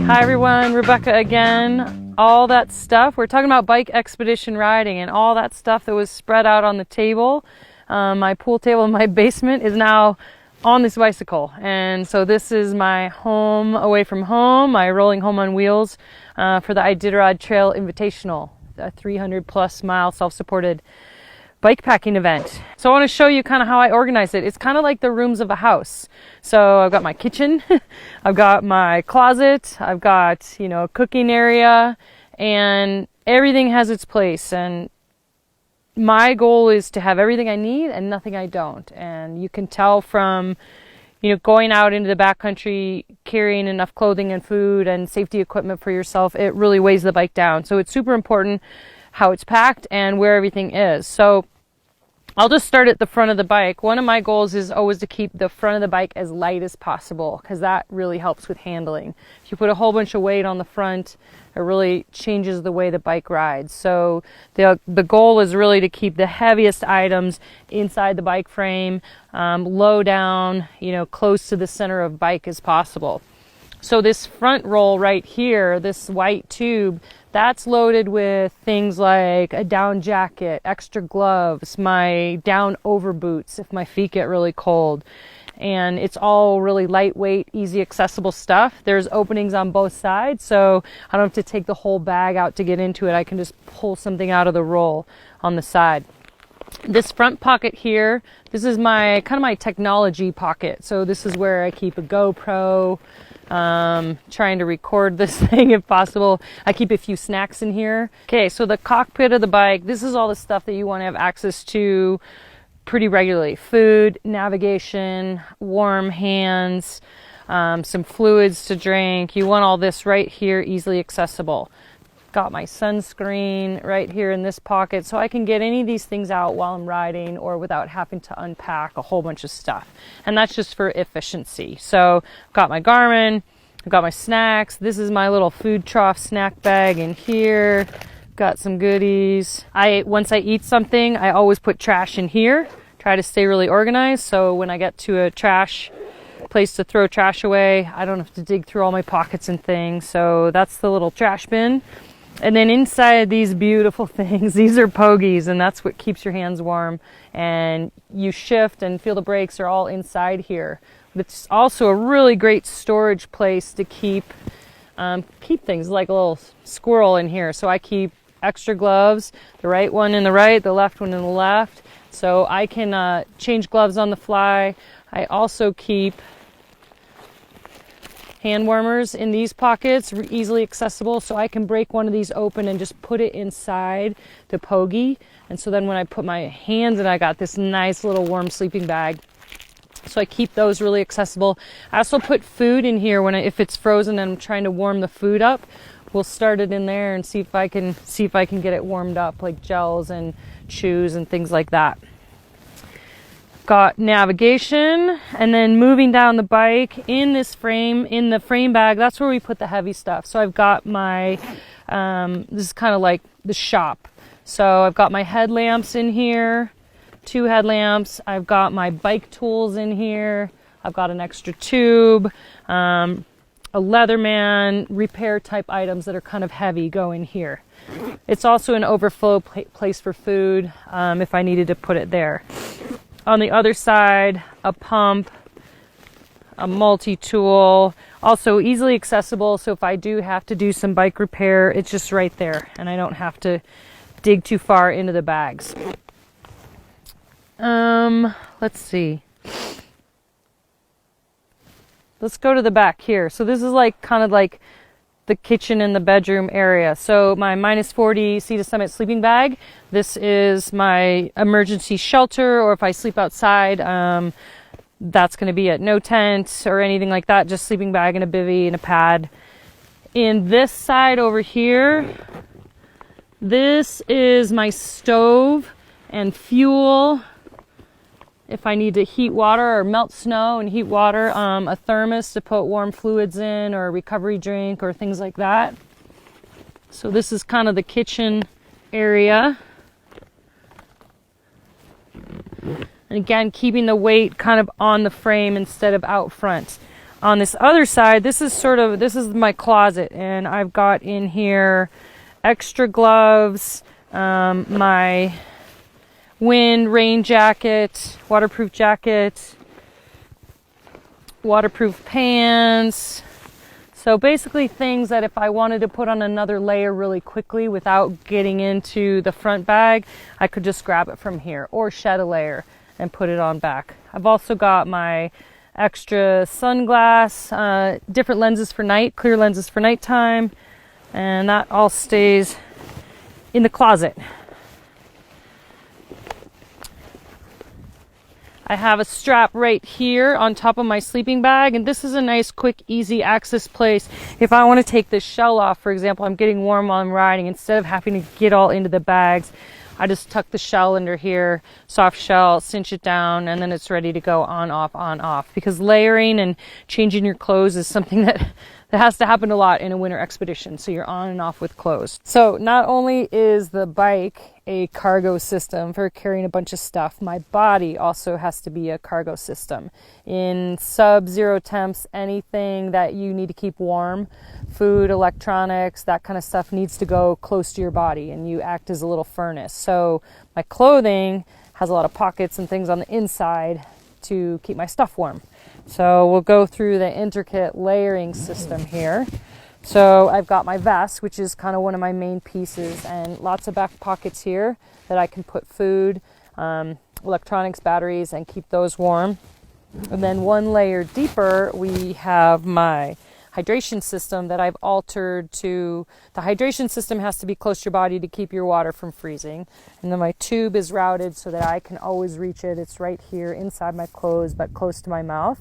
Hi everyone, Rebecca again. All that stuff, we're talking about bike expedition riding, and all that stuff that was spread out on the table, my pool table in my basement, is now on this bicycle. And so this is my home away from home, my rolling home on wheels for the Iditarod Trail Invitational, a 300+ mile self-supported bike packing event. So I want to show you kind of how I organize it. It's kind of like the rooms of a house. So I've got my kitchen, I've got my closet, I've got, a cooking area, and everything has its place. And my goal is to have everything I need and nothing I don't. And you can tell from, going out into the backcountry, carrying enough clothing and food and safety equipment for yourself, it really weighs the bike down. So it's super important how it's packed and where everything is. So I'll just start at the front of the bike. One of my goals is always to keep the front of the bike as light as possible, because that really helps with handling. If you put a whole bunch of weight on the front, it really changes the way the bike rides. So the goal is really to keep the heaviest items inside the bike frame, low down, close to the center of bike as possible. So this front roll right here, this white tube, that's loaded with things like a down jacket, extra gloves, my down over boots if my feet get really cold. And it's all really lightweight, easy accessible stuff. There's openings on both sides, so I don't have to take the whole bag out to get into it. I can just pull something out of the roll on the side. This front pocket here, this is my my technology pocket. So this is where I keep a GoPro, trying to record this thing if possible. I keep a few snacks in here. Okay, so the cockpit of the bike, this is all the stuff that you want to have access to pretty regularly. Food, navigation, warm hands, some fluids to drink. You want all this right here, easily accessible. Got my sunscreen right here in this pocket, so I can get any of these things out while I'm riding or without having to unpack a whole bunch of stuff. And that's just for efficiency. So I've got my Garmin, I've got my snacks. This is my little food trough snack bag in here. Got some goodies. Once I eat something, I always put trash in here. Try to stay really organized, so when I get to a trash place to throw trash away, I don't have to dig through all my pockets and things. So that's the little trash bin. And then inside these beautiful things, these are pogies, and that's what keeps your hands warm. And you shift and feel the brakes are all inside here. But it's also a really great storage place to keep things, like a little squirrel in here. So I keep extra gloves, the right one in the right, the left one in the left. So I can change gloves on the fly. I also keep hand warmers in these pockets, easily accessible, so I can break one of these open and just put it inside the pogie. And so then when I put my hands in, I got this nice little warm sleeping bag. So I keep those really accessible. I also put food in here if it's frozen and I'm trying to warm the food up. We'll start it in there and see if I can get it warmed up, like gels and chews and things like that. Got navigation, and then moving down the bike in this frame, in the frame bag, that's where we put the heavy stuff. So I've got my, this is kind of like the shop. So I've got my headlamps in here, 2 headlamps. I've got my bike tools in here. I've got an extra tube, a Leatherman, repair type items that are kind of heavy go in here. It's also an overflow place for food if I needed to put it there. On the other side, a pump, a multi-tool, also easily accessible. So if I do have to do some bike repair, it's just right there and I don't have to dig too far into the bags. Let's see. Let's go to the back here. So this is kind of like the kitchen and the bedroom area. So my -40 Sea to Summit sleeping bag. This is my emergency shelter, or if I sleep outside, that's going to be it. No tent or anything like that, just sleeping bag and a bivvy and a pad. In this side over here, this is my stove and fuel. If I need to heat water or melt snow and heat water, a thermos to put warm fluids in, or a recovery drink or things like that. So this is kind of the kitchen area. And again, keeping the weight kind of on the frame instead of out front. On this other side, this is my closet, and I've got in here extra gloves, my rain jacket, waterproof jacket, waterproof pants. So basically things that if I wanted to put on another layer really quickly without getting into the front bag, I could just grab it from here or shed a layer and put it on back. I've also got my extra sunglass, different lenses for night, clear lenses for nighttime, and that all stays in the closet. I have a strap right here on top of my sleeping bag, and this is a nice, quick, easy access place. If I want to take this shell off, for example, I'm getting warm while I'm riding, instead of having to get all into the bags, I just tuck the shell under here, soft shell, cinch it down, and then it's ready to go on, off. Because layering and changing your clothes is something that has to happen a lot in a winter expedition, so you're on and off with clothes. So not only is the bike a cargo system for carrying a bunch of stuff, my body also has to be a cargo system. In sub-zero temps, anything that you need to keep warm, food, electronics, that kind of stuff needs to go close to your body, and you act as a little furnace. So my clothing has a lot of pockets and things on the inside to keep my stuff warm. So we'll go through the intricate layering system here. So I've got my vest, which is kind of one of my main pieces, and lots of back pockets here that I can put food, electronics, batteries, and keep those warm. And then one layer deeper, we have my hydration system that I've altered to, the hydration system has to be close to your body to keep your water from freezing. And then my tube is routed so that I can always reach it. It's right here inside my clothes, but close to my mouth.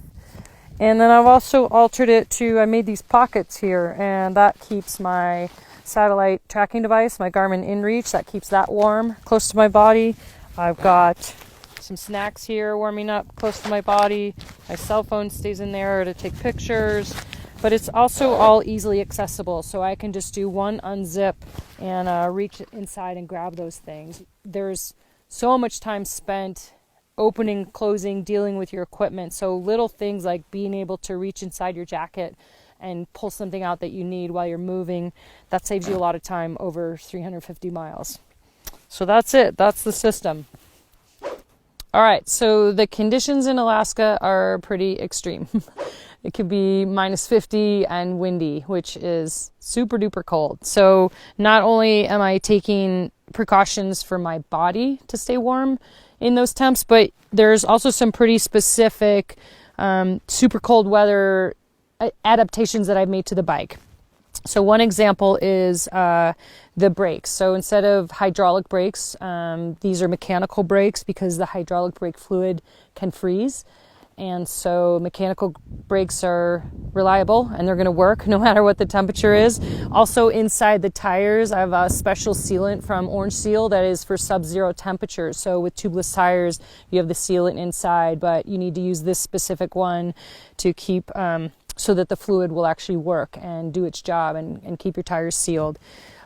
And then I've also altered it to, I made these pockets here, and that keeps my satellite tracking device, my Garmin InReach, that keeps that warm, close to my body. I've got some snacks here warming up close to my body. My cell phone stays in there to take pictures, but it's also all easily accessible, so I can just do one unzip and reach inside and grab those things. There's so much time spent opening, closing, dealing with your equipment. So little things like being able to reach inside your jacket and pull something out that you need while you're moving, that saves you a lot of time over 350 miles. So that's it. That's the system. All right. So the conditions in Alaska are pretty extreme. It could be -50 and windy, which is super duper cold. So not only am I taking precautions for my body to stay warm in those temps, but there's also some pretty specific super cold weather adaptations that I've made to the bike. So one example is the brakes. So instead of hydraulic brakes, these are mechanical brakes because the hydraulic brake fluid can freeze. And so mechanical brakes are reliable and they're going to work no matter what the temperature is. Also inside the tires, I have a special sealant from Orange Seal that is for sub-zero temperatures. So with tubeless tires, you have the sealant inside, but you need to use this specific one to keep, so that the fluid will actually work and do its job and keep your tires sealed.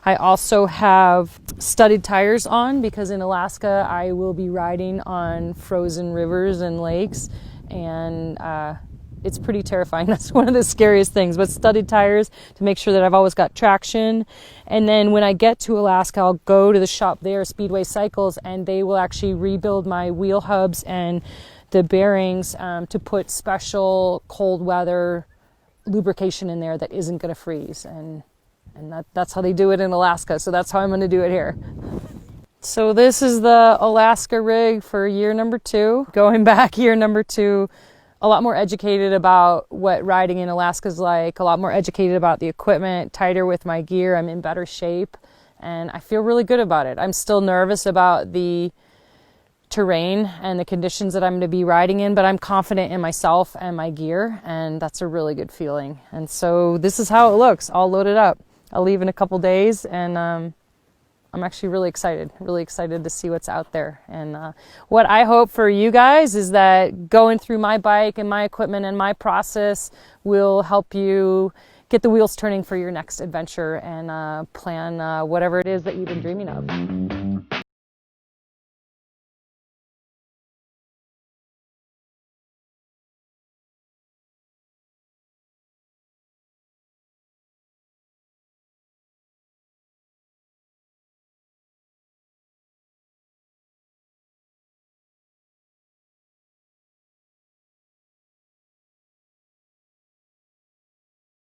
I also have studded tires on because in Alaska, I will be riding on frozen rivers and lakes. And it's pretty terrifying. That's one of the scariest things, but studded tires to make sure that I've always got traction. And then when I get to Alaska, I'll go to the shop there, Speedway Cycles, and they will actually rebuild my wheel hubs and the bearings to put special cold weather lubrication in there that isn't going to freeze. And that's how they do it in Alaska, so that's how I'm going to do it here. So this is the Alaska rig for year number 2. Going back year number 2, a lot more educated about what riding in Alaska is like, a lot more educated about the equipment, tighter with my gear. I'm in better shape and I feel really good about it. I'm still nervous about the terrain and the conditions that I'm going to be riding in, but I'm confident in myself and my gear, and that's a really good feeling. And so this is how it looks, all loaded up. I'll leave in a couple days, and I'm actually really excited to see what's out there. And what I hope for you guys is that going through my bike and my equipment and my process will help you get the wheels turning for your next adventure and plan whatever it is that you've been dreaming of.